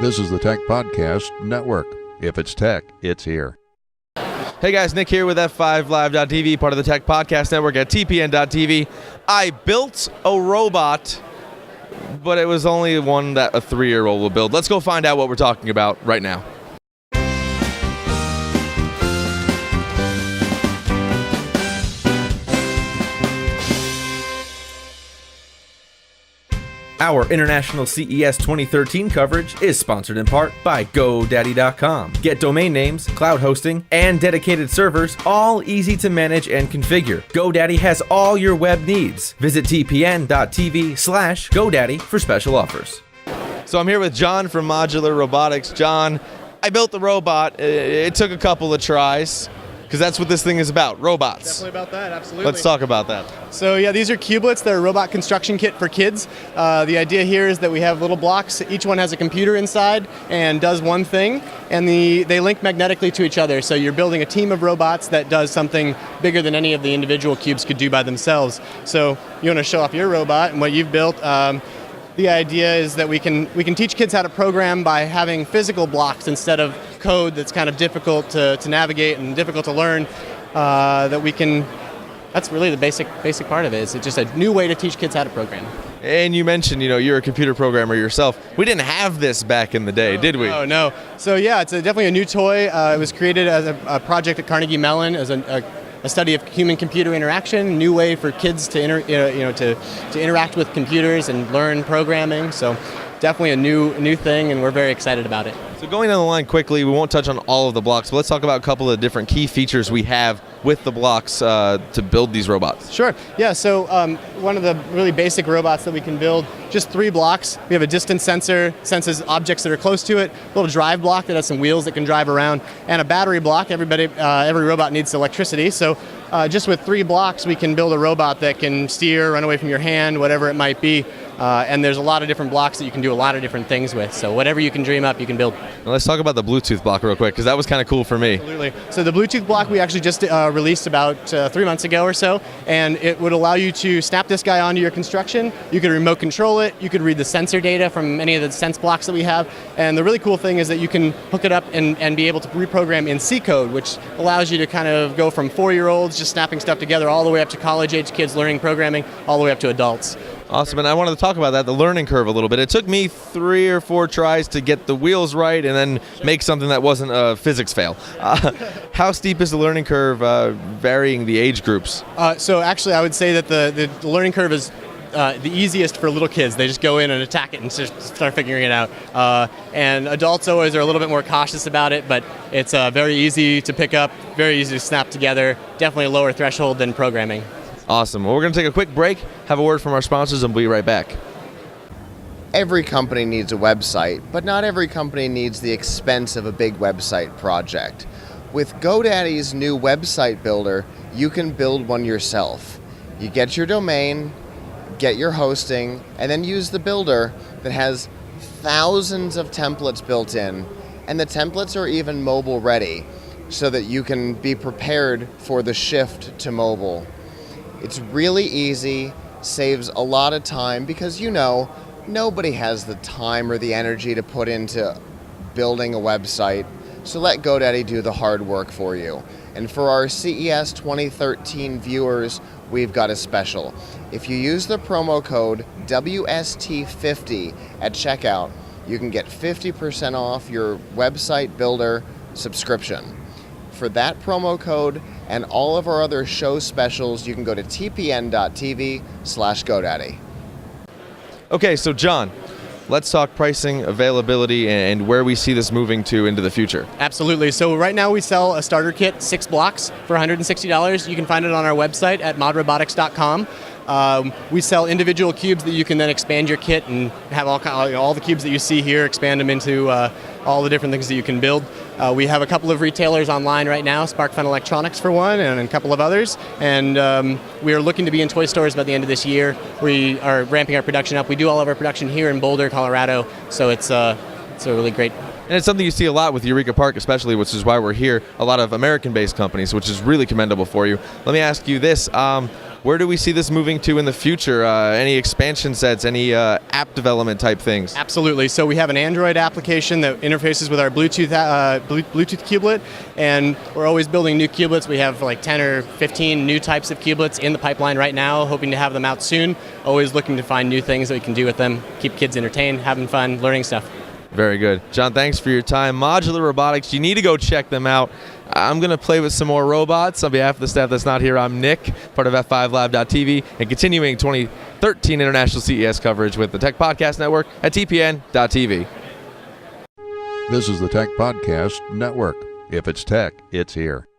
This is the Tech Podcast Network. If it's tech, it's here. Hey guys, Nick here with F5Live.TV, part of the Tech Podcast Network at TPN.TV. I built a robot, but it was only one that a 3-year-old will build. Let's go find out what we're talking about right now. Our international CES 2013 coverage is sponsored in part by GoDaddy.com. Get domain names, cloud hosting, and dedicated servers, all easy to manage and configure. GoDaddy has all your web needs. Visit TPN.TV/GoDaddy for special offers. So I'm here with John from ModularRobotics. John, I built the robot. It took a couple of tries, because that's what this thing is about, robots. Definitely about that, absolutely. Let's talk about that. So yeah, these are Cubelets. They're a robot construction kit for kids. The idea here is that we have little blocks. Each one has a computer inside and does one thing, and they link magnetically to each other. So you're building a team of robots that does something bigger than any of the individual cubes could do by themselves. So you want to show off your robot and what you've built. The idea is that we can teach kids how to program by having physical blocks instead of code that's kind of difficult to navigate and difficult to learn. That's really the basic part of it. It's just a new way to teach kids how to program. And you mentioned, you're a computer programmer yourself. We didn't have this back in the day, did we? No. So yeah, it's definitely a new toy. It was created as a project at Carnegie Mellon as a study of human-computer interaction, new way for kids to interact with computers and learn programming. So definitely a new thing, and we're very excited about it. So going down the line quickly, we won't touch on all of the blocks, but let's talk about a couple of different key features we have with the blocks to build these robots. Sure. Yeah, so one of the really basic robots that we can build, just 3 blocks. We have a distance sensor, senses objects that are close to it, a little drive block that has some wheels that can drive around, and a battery block. Every robot needs electricity, so just with 3 blocks, we can build a robot that can steer, run away from your hand, whatever it might be. And there's a lot of different blocks that you can do a lot of different things with. So whatever you can dream up, you can build. Now let's talk about the Bluetooth block real quick, because that was kind of cool for me. Absolutely. So the Bluetooth block we actually just released about 3 months ago or so, and it would allow you to snap this guy onto your construction. You could remote control it. You could read the sensor data from any of the sense blocks that we have. And the really cool thing is that you can hook it up and be able to reprogram in C code, which allows you to kind of go from 4-year-olds just snapping stuff together all the way up to college-age kids learning programming, all the way up to adults. Awesome, and I wanted to talk about that, the learning curve a little bit. It took me 3 or 4 tries to get the wheels right and then make something that wasn't a physics fail. How steep is the learning curve, varying the age groups? So actually I would say that the learning curve is the easiest for little kids. They just go in and attack it and just start figuring it out. And adults always are a little bit more cautious about it, but it's very easy to pick up, very easy to snap together, definitely a lower threshold than programming. Awesome. Well, we're going to take a quick break, have a word from our sponsors, and we'll be right back. Every company needs a website, but not every company needs the expense of a big website project. With GoDaddy's new website builder, you can build one yourself. You get your domain, get your hosting, and then use the builder that has thousands of templates built in, and the templates are even mobile ready, so that you can be prepared for the shift to mobile. It's really easy, saves a lot of time, because nobody has the time or the energy to put into building a website, so let GoDaddy do the hard work for you. And for our CES 2013 viewers, we've got a special. If you use the promo code WST50 at checkout, you can get 50% off your website builder subscription. For that promo code and all of our other show specials, you can go to TPN.TV/GoDaddy. Okay, so John, let's talk pricing, availability, and where we see this moving to into the future. Absolutely. So right now we sell a starter kit, 6 blocks for $160. You can find it on our website at ModularRobotics.com. We sell individual cubes that you can then expand your kit and have all the cubes that you see here, expand them into all the different things that you can build. We have a couple of retailers online right now, SparkFun Electronics for one, and a couple of others. And we are looking to be in toy stores by the end of this year. We are ramping our production up. We do all of our production here in Boulder, Colorado, so it's a really great. And it's something you see a lot with Eureka Park especially, which is why we're here, a lot of American-based companies, which is really commendable for you. Let me ask you this. Where do we see this moving to in the future? Any expansion sets, any app development type things? Absolutely. So we have an Android application that interfaces with our Bluetooth cublet, and we're always building new cublets. We have like 10 or 15 new types of cublets in the pipeline right now, hoping to have them out soon. Always looking to find new things that we can do with them, keep kids entertained, having fun, learning stuff. Very good. John, thanks for your time. Modular Robotics, you need to go check them out. I'm going to play with some more robots. On behalf of the staff that's not here, I'm Nick, part of F5Live.TV, and continuing 2013 International CES coverage with the Tech Podcast Network at TPN.TV. This is the Tech Podcast Network. If it's tech, it's here.